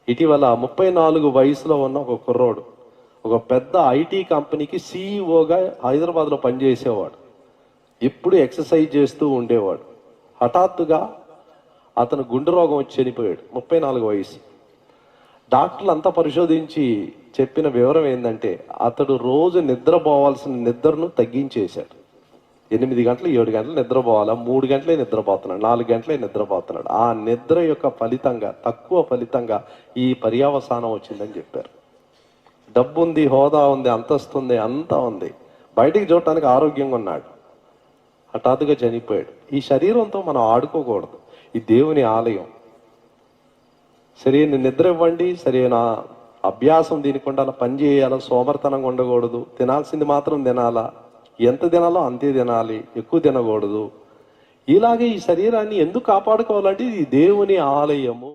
ఇటీవల 34 వయసులో ఉన్న ఒక కుర్రోడు ఒక పెద్ద ఐటీ కంపెనీకి సీఈఓగా హైదరాబాద్లో పనిచేసేవాడు. ఎప్పుడు ఎక్సర్సైజ్ చేస్తూ ఉండేవాడు. హఠాత్తుగా అతను గుండె రోగం వచ్చి చనిపోయాడు. 34 వయసు. డాక్టర్లు అంతా పరిశోధించి చెప్పిన వివరం ఏంటంటే అతడు రోజు నిద్రపోవాల్సిన నిద్రను తగ్గించేశాడు. 8 గంటలు 7 గంటలు నిద్రపోవాలా, 3 గంటలే నిద్రపోతున్నాడు, 4 గంటలే నిద్రపోతున్నాడు. ఆ నిద్ర యొక్క ఫలితంగా, తక్కువ ఫలితంగా ఈ పర్యావసానం వచ్చిందని చెప్పారు. డబ్బు ఉంది, హోదా ఉంది, అంతస్తు ఉంది, అంతా ఉంది, బయటికి చూడటానికి ఆరోగ్యంగా ఉన్నాడు, హఠాత్తుగా చనిపోయాడు. ఈ శరీరంతో మనం ఆడుకోకూడదు. ఈ దేవుని ఆలయం. సరైన నిద్ర ఇవ్వండి, సరైన అభ్యాసం దీనికి ఉండాలా, పని చేయాలా, సోమర్తనంగా ఉండకూడదు, తినాల్సింది మాత్రం తినాలా, ఎంత తినాలో అంతే తినాలి, ఎక్కువ తినకూడదు. ఇలాగే ఈ శరీరాన్ని ఎందుకు కాపాడుకోవాలంటే ఇది దేవుని ఆలయము.